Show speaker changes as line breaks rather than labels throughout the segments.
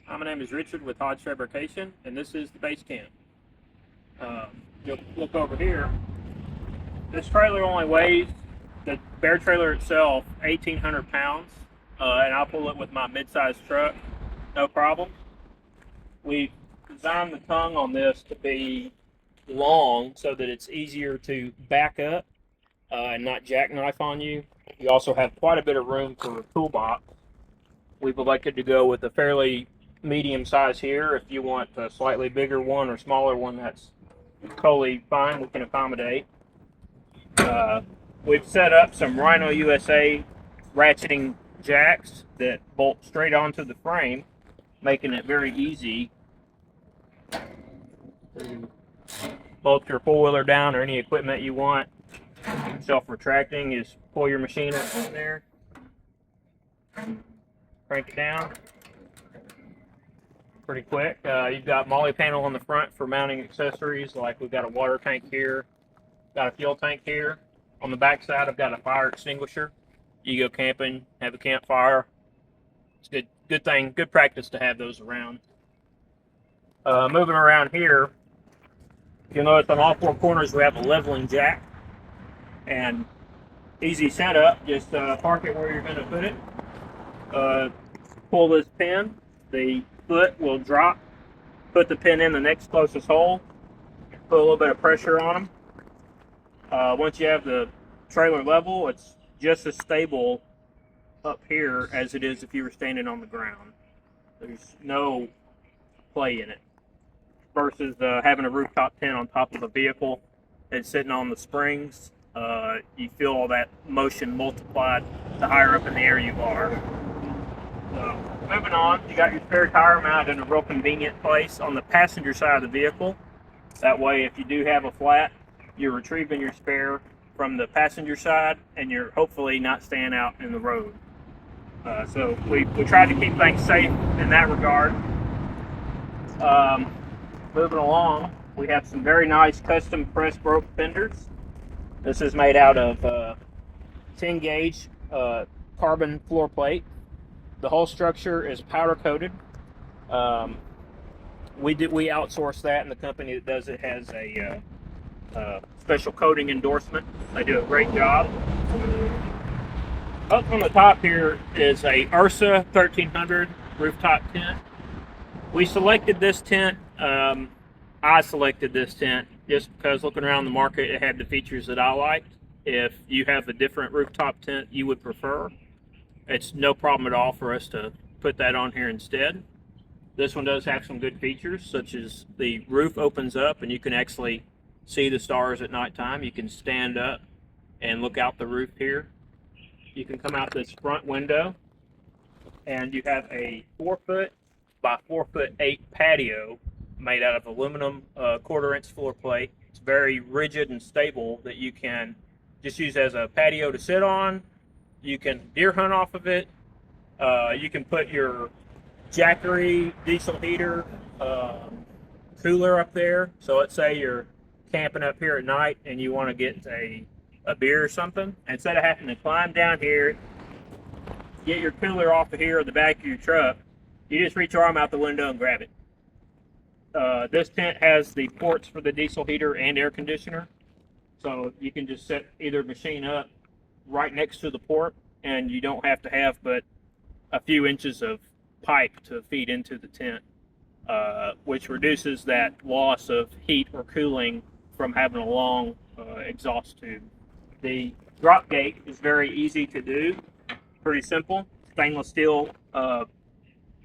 My name is Richard with Hodge Fabrication, and this is the base camp. You'll look over here. This trailer only weighs, the Bear trailer itself, 1,800 pounds, and I'll pull it with my mid-sized truck, no problem. We designed the tongue on this to be long so that it's easier to back up and not jackknife on you. You also have quite a bit of room for a toolbox. We've elected to go with a fairly medium size here. If you want a slightly bigger one or smaller one, that's totally fine. We can accommodate. We've set up some Rhino USA ratcheting jacks that bolt straight onto the frame, making it very easy to bolt your four-wheeler down or any equipment you want. Self-retracting is pull your machine up in there, crank it down pretty quick. You've got MOLLE panel on the front for mounting accessories, like we've got a water tank here, got a fuel tank here. On the back side, I've got a fire extinguisher. You go camping, have a campfire. It's good thing, good practice to have those around. Moving around here, you'll notice on all four corners we have a leveling jack, and easy setup. Just park it where you're going to put it. Pull this pin. The foot will drop. Put the pin in the next closest hole. Put a little bit of pressure on them. Once you have the trailer level, it's just as stable up here as it is if you were standing on the ground. There's no play in it. Versus having a rooftop tent on top of a vehicle and sitting on the springs. You feel all that motion multiplied the higher up in the air you are. So, moving on, you got your spare tire mounted in a real convenient place on the passenger side of the vehicle. That way, if you do have a flat, you're retrieving your spare from the passenger side, and you're hopefully not staying out in the road. So we tried to keep things safe in that regard. Moving along, we have some very nice custom press broke fenders. This is made out of 10 gauge carbon floor plate. The whole structure is powder coated. We outsource that, and the company that does it has a special coating endorsement. They do a great job. Up on the top here is a Ursa 1300 rooftop tent. We selected this tent. I selected this tent just because looking around the market, it had the features that I liked. If you have a different rooftop tent you would prefer, it's no problem at all for us to put that on here instead. This one does have some good features, such as the roof opens up and you can actually see the stars at nighttime. You can stand up and look out the roof here. You can come out this front window and you have a 4-foot by 4'8" patio made out of aluminum 1/4-inch floor plate. It's very rigid and stable that you can just use as a patio to sit on. You can deer hunt off of it. You can put your Jackery diesel heater cooler up there. So let's say you're camping up here at night and you want to get a beer or something. Instead of having to climb down here, get your cooler off of here or the back of your truck, you just reach your arm out the window and grab it. This tent has the ports for the diesel heater and air conditioner. So you can just set either machine up right next to the port, and you don't have to have but a few inches of pipe to feed into the tent, which reduces that loss of heat or cooling from having a long exhaust tube. The drop gate is very easy to do, pretty simple. Stainless steel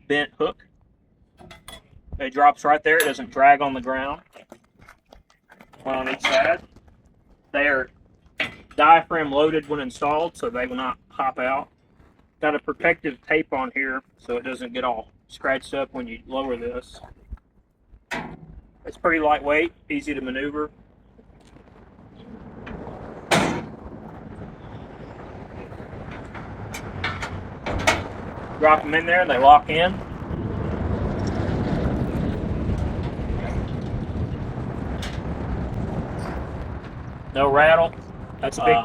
bent hook. It drops right there. It doesn't drag on the ground. One on each side. They are diaphragm loaded when installed, so they will not pop out. Got a protective tape on here so it doesn't get all scratched up when you lower this. It's pretty lightweight, easy to maneuver. Drop them in there, they lock in. No rattle. That's a big.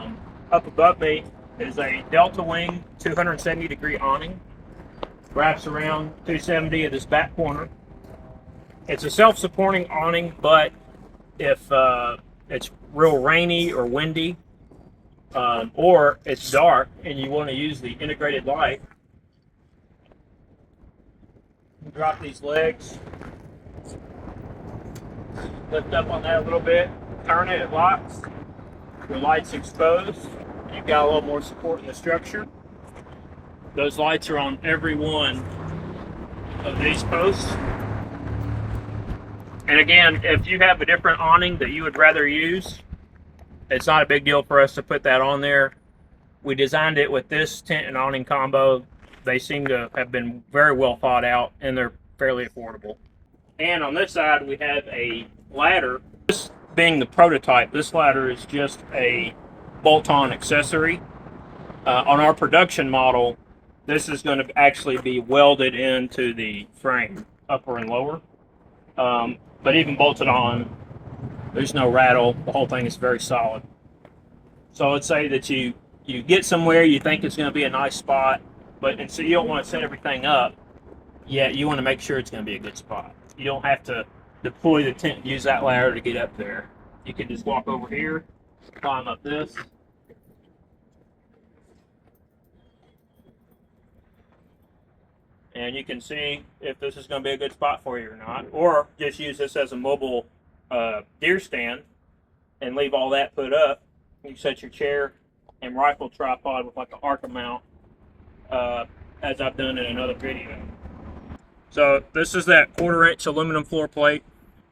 Up above me is a Delta Wing 270-degree awning. wraps around 270 at this back corner. It's a self-supporting awning, but if it's real rainy or windy, or it's dark and you want to use the integrated light, you drop these legs, lift up on that a little bit, turn it, it locks, your light's exposed, you've got a little more support in the structure. Those lights are on every one of these posts. And again, if you have a different awning that you would rather use, it's not a big deal for us to put that on there. We designed it with this tent and awning combo. They seem to have been very well thought out, and they're fairly affordable. And on this side, we have a ladder. This being the prototype, this ladder is just a bolt-on accessory. On our production model, this is going to actually be welded into the frame, upper and lower. But even bolted on, there's no rattle. The whole thing is very solid. So let's say that you get somewhere, you think it's going to be a nice spot, and so you don't want to set everything up yet. You want to make sure it's going to be a good spot. You don't have to deploy the tent and use that ladder to get up there. You can just walk over here, climb up this, and you can see if this is going to be a good spot for you or not. Or just use this as a mobile deer stand and leave all that put up. You set your chair and rifle tripod with like an Arca mount, as I've done in another video. So this is that 1/4-inch aluminum floor plate,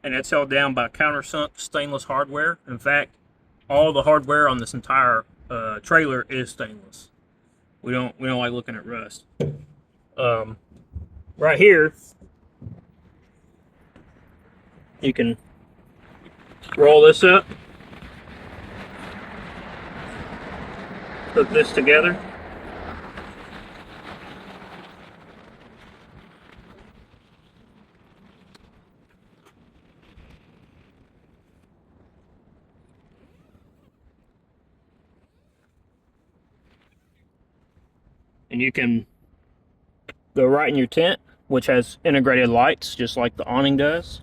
and it's held down by countersunk stainless hardware. In fact, all the hardware on this entire trailer is stainless. We don't like looking at rust. Right here, you can roll this up, put this together, and you can go right in your tent, which has integrated lights just like the awning does.